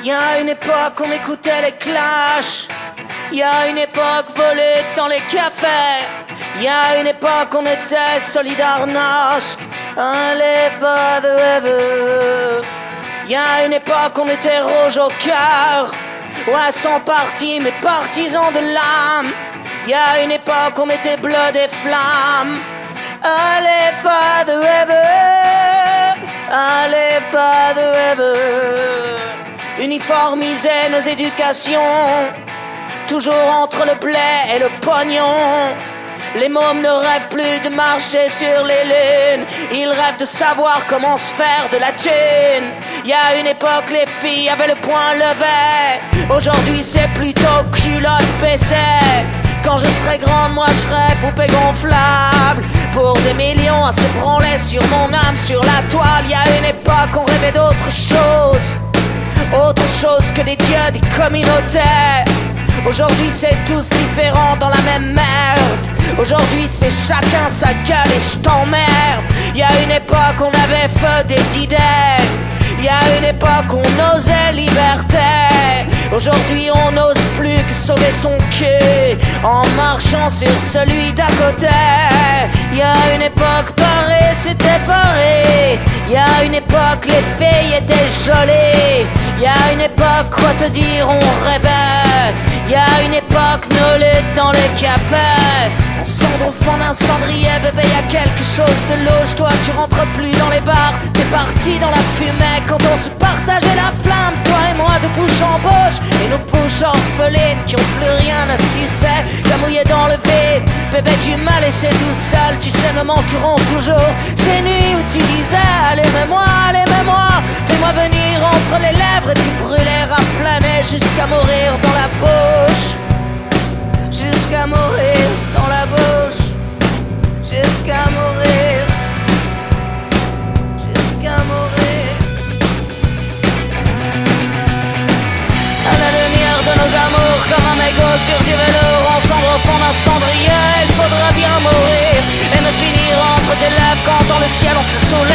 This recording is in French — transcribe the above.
Y a une époque on écoutait les Clash. Y a une époque volée dans les cafés. Y a une époque on était Solidarnosc. Allez pas de rêve. Y a une époque on était rouge au cœur. Ouais, sans parti mais partisans de l'âme. Y a une époque on était bleu des flammes. Allez pas de rêve. Allez pas de rêve. Uniformiser nos éducations, toujours entre le blé et le pognon. Les mômes ne rêvent plus de marcher sur les lunes, ils rêvent de savoir comment se faire de la thune. Y a une époque les filles avaient le poing levé, aujourd'hui c'est plutôt culotte baissée. Quand je serai grande, moi je serai poupée gonflable, pour des millions à se branler sur mon âme, sur la toile. Y a une époque on rêvait d'autre chose, autre chose que des dieux, des communautés. Aujourd'hui c'est tous différents dans la même merde. Aujourd'hui c'est chacun sa gueule et je t'emmerde. Y a une époque on avait feu des idées. Y a une époque on osait liberté. Aujourd'hui on n'ose plus que sauver son cul en marchant sur celui d'à côté. Y a une époque pareil, c'était pareil. Y a une époque les filles étaient jolies. Y a une époque, quoi te dire, on rêvait. Y a une époque, nos luttes dans les cafés. On cendre au fond d'un cendrier, bébé, y a quelque chose de louche. Toi, tu rentres plus dans les bars, t'es parti dans la fumée. Quand on se partageait la flamme, toi et moi de bouche en bouche. Et nos bouches orphelines qui ont plus rien à sucer, t'as mouillé dans le vide. Bébé, tu m'as laissé tout seul, tu sais, me manqueront toujours ces nuits où tu disais, allez, mets-moi, fais-moi venir entre les lèvres et puis brûler à planer jusqu'à mourir dans la bouche. Jusqu'à mourir dans la bouche. Jusqu'à mourir. Jusqu'à mourir. À la lumière de nos amours, comme un mégot sur du velours, ensemble au fond d'un cendrier, il faudra bien mourir et me finir entre tes lèvres quand dans le ciel on se soulève.